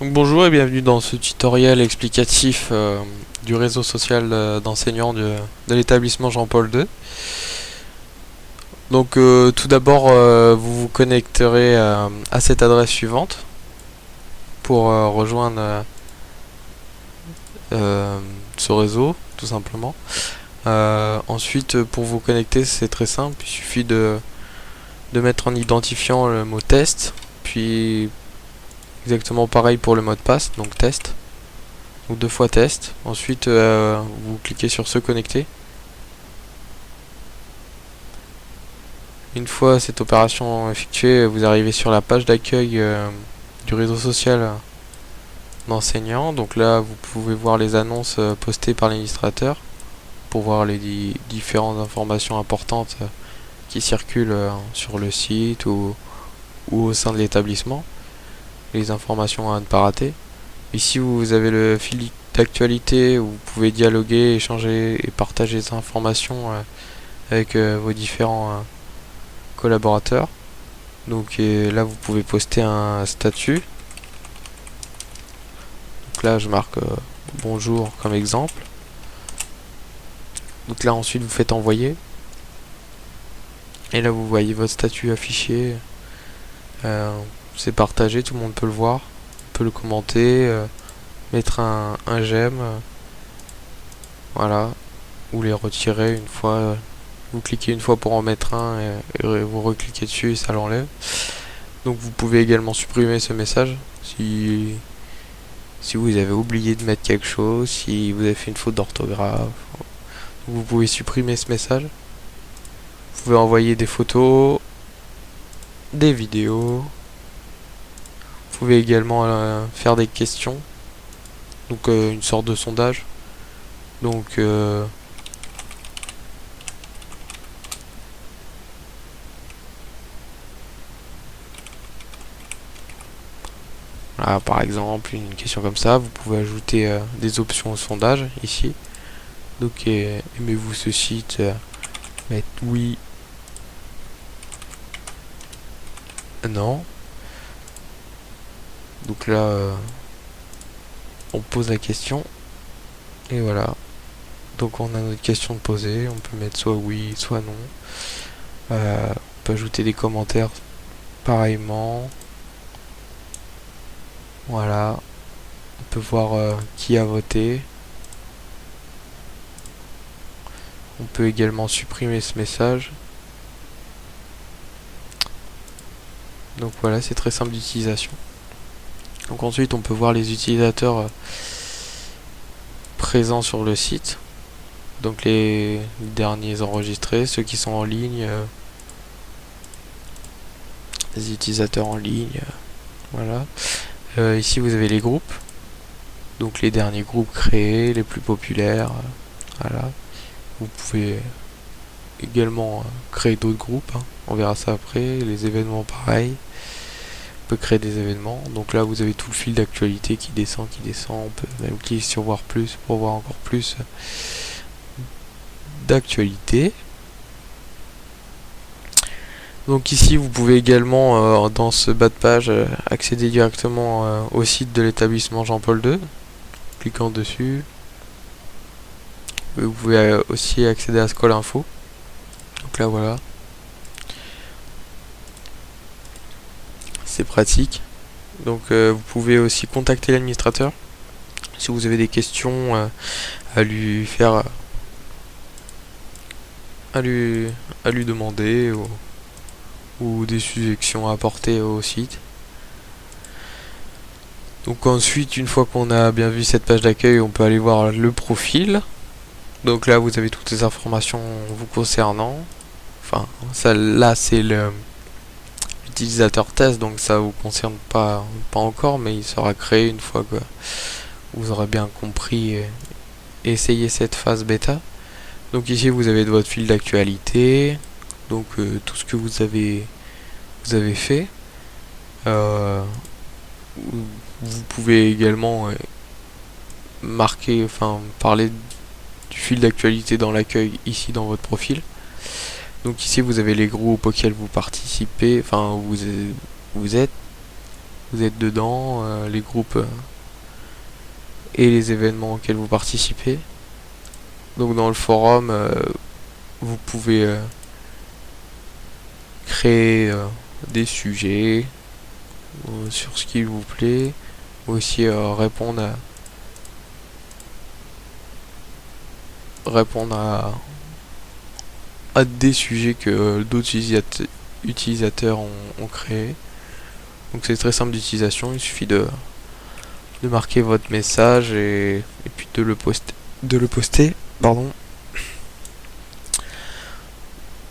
Donc bonjour et bienvenue dans ce tutoriel explicatif du réseau social d'enseignants de l'établissement Jean-Paul II. Donc tout d'abord vous vous connecterez à cette adresse suivante pour rejoindre ce réseau tout simplement. Ensuite pour vous connecter c'est très simple, il suffit de mettre en identifiant le mot test, puis exactement pareil pour le mot de passe, donc test, ou 2 fois test. Ensuite vous cliquez sur se connecter. Une fois cette opération effectuée, vous arrivez sur la page d'accueil du réseau social d'enseignants. Donc là vous pouvez voir les annonces postées par l'administrateur pour voir les différentes informations importantes qui circulent sur le site ou au sein de l'établissement, les informations à ne pas rater. Ici vous avez le fil d'actualité où vous pouvez dialoguer, échanger et partager des informations avec vos différents collaborateurs. Donc là vous pouvez poster un statut. Donc là je marque bonjour comme exemple. Donc là ensuite vous faites envoyer. Et là vous voyez votre statut affiché. C'est partagé, tout le monde peut le voir, peut le commenter, mettre un j'aime, voilà, ou les retirer une fois. Vous cliquez une fois pour en mettre un et vous recliquez dessus et ça l'enlève. Donc vous pouvez également supprimer ce message si vous avez oublié de mettre quelque chose, si vous avez fait une faute d'orthographe. Vous pouvez supprimer ce message. Vous pouvez envoyer des photos, des vidéos. Vous pouvez également faire des questions, donc une sorte de sondage. Donc voilà, par exemple une question comme ça, vous pouvez ajouter des options au sondage ici. Donc aimez-vous ce site, mettre oui, non. Donc là on pose la question et voilà. Donc on a notre question de poser, on peut mettre soit oui, soit non. On peut ajouter des commentaires pareillement. Voilà. On peut voir qui a voté. On peut également supprimer ce message. Donc voilà, c'est très simple d'utilisation. Donc ensuite on peut voir les utilisateurs présents sur le site. Donc les derniers enregistrés, ceux qui sont en ligne, les utilisateurs en ligne, voilà. Ici vous avez les groupes, donc les derniers groupes créés, les plus populaires, voilà. Vous pouvez également créer d'autres groupes, hein. On verra ça après. Les événements pareil, on peut créer des événements. Donc là vous avez tout le fil d'actualité qui descend, on peut même cliquer sur voir plus pour voir encore plus d'actualité. Donc ici vous pouvez également dans ce bas de page accéder directement au site de l'établissement Jean-Paul II, cliquant dessus. Vous pouvez aussi accéder à Scroll Info. Donc là voilà, c'est pratique. Donc vous pouvez aussi contacter l'administrateur si vous avez des questions à lui faire, à lui demander, ou des suggestions à apporter au site. Donc ensuite, une fois qu'on a bien vu cette page d'accueil, on peut aller voir le profil. Donc là vous avez toutes les informations vous concernant. Enfin, ça là c'est l'utilisateur test, donc ça vous concerne pas encore, mais il sera créé une fois que vous aurez bien compris et essayé cette phase bêta. Donc ici vous avez votre fil d'actualité, donc tout ce que vous avez fait. Vous pouvez également marquer, enfin parler du fil d'actualité dans l'accueil ici dans votre profil. Donc ici vous avez les groupes auxquels vous participez, enfin vous êtes. vous êtes dedans, les groupes et les événements auxquels vous participez. Donc dans le forum, vous pouvez créer des sujets sur ce qui vous plaît, aussi répondre à des sujets que d'autres utilisateurs ont créés. Donc c'est très simple d'utilisation, il suffit de marquer votre message et puis de le poster. Pardon.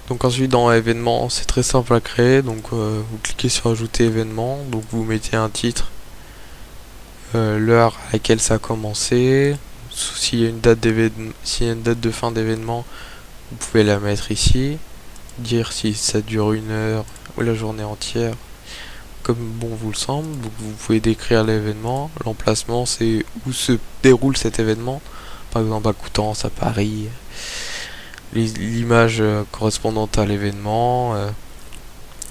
Donc ensuite dans événements, c'est très simple à créer. Donc vous cliquez sur ajouter événement, donc vous mettez un titre, l'heure à laquelle ça a commencé. S'il y a une date de fin d'événement, vous pouvez la mettre ici, dire si ça dure 1 heure ou la journée entière, comme bon vous le semble. Donc vous pouvez décrire l'événement, l'emplacement, c'est où se déroule cet événement, par exemple à Coutances, à Paris, l'image correspondante à l'événement,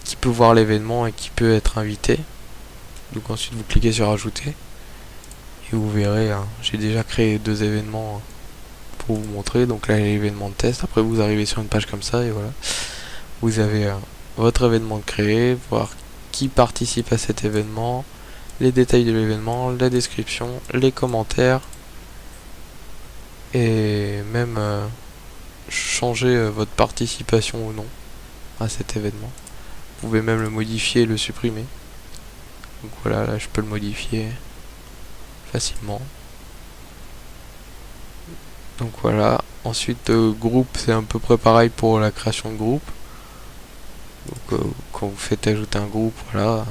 qui peut voir l'événement et qui peut être invité. Donc ensuite vous cliquez sur ajouter et vous verrez, j'ai déjà créé 2 événements pour vous montrer. Donc là l'événement de test, après vous arrivez sur une page comme ça et voilà, vous avez votre événement créé, voir qui participe à cet événement, les détails de l'événement, la description, les commentaires et même changer votre participation ou non à cet événement. Vous pouvez même le modifier et le supprimer. Donc voilà, là je peux le modifier facilement. Donc voilà, ensuite groupe, c'est à peu près pareil pour la création de groupe. Donc quand vous faites ajouter un groupe, voilà,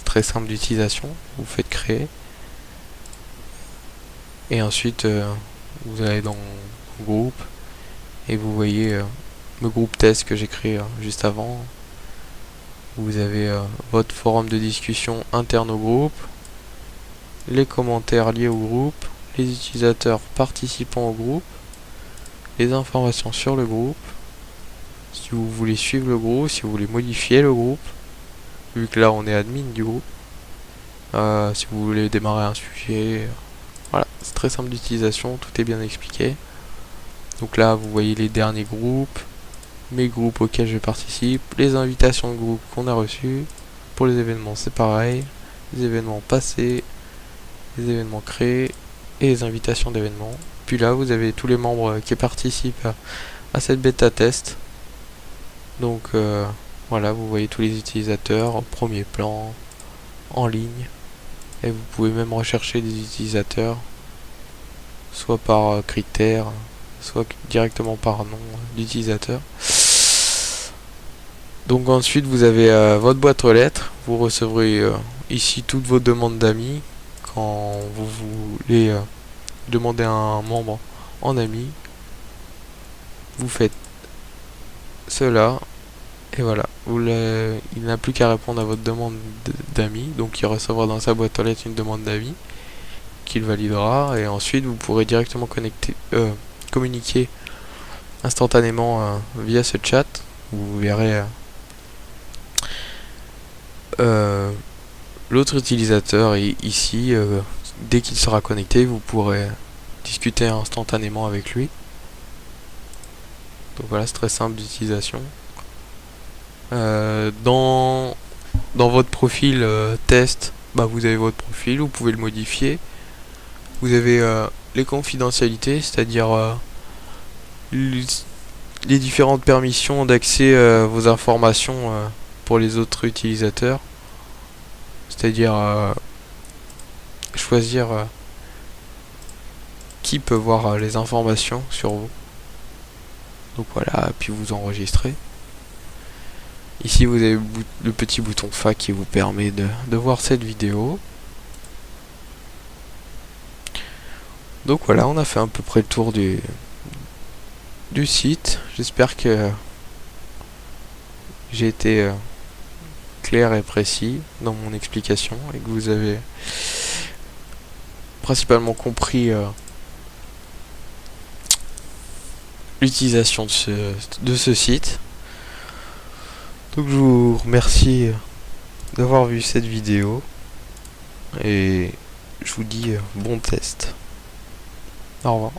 très simple d'utilisation, vous faites créer. Et ensuite vous allez dans groupe et vous voyez le groupe test que j'ai créé juste avant. Vous avez votre forum de discussion interne au groupe, les commentaires liés au groupe, les utilisateurs participant au groupe, les informations sur le groupe, si vous voulez suivre le groupe, si vous voulez modifier le groupe, vu que là on est admin du groupe, si vous voulez démarrer un sujet, voilà, c'est très simple d'utilisation, tout est bien expliqué. Donc là vous voyez les derniers groupes, mes groupes auxquels je participe, les invitations de groupe qu'on a reçues. Pour les événements c'est pareil, les événements passés, les événements créés et les invitations d'événements. Puis là vous avez tous les membres qui participent à cette bêta test. Donc voilà, vous voyez tous les utilisateurs au premier plan, en ligne, et vous pouvez même rechercher des utilisateurs soit par critères, soit directement par nom d'utilisateur. Donc ensuite vous avez votre boîte aux lettres, vous recevrez ici toutes vos demandes d'amis. Quand vous voulez demander à un membre en ami, vous faites cela et voilà, il n'a plus qu'à répondre à votre demande d'amis. Donc il recevra dans sa boîte aux lettres une demande d'amis qu'il validera et ensuite vous pourrez directement communiquer instantanément via ce chat. Vous verrez l'autre utilisateur ici, dès qu'il sera connecté, vous pourrez discuter instantanément avec lui. Donc voilà, c'est très simple d'utilisation. Dans votre profil test, vous avez votre profil, vous pouvez le modifier. Vous avez les confidentialités, c'est-à-dire les différentes permissions d'accès à vos informations pour les autres utilisateurs. C'est-à-dire choisir qui peut voir les informations sur vous. Donc voilà, puis vous enregistrez. Ici vous avez le petit bouton FAQ qui vous permet de voir cette vidéo. Donc voilà, on a fait à peu près le tour du site. J'espère que j'ai été clair et précis dans mon explication et que vous avez principalement compris l'utilisation de ce site. Donc je vous remercie d'avoir vu cette vidéo et je vous dis bon test. Au revoir.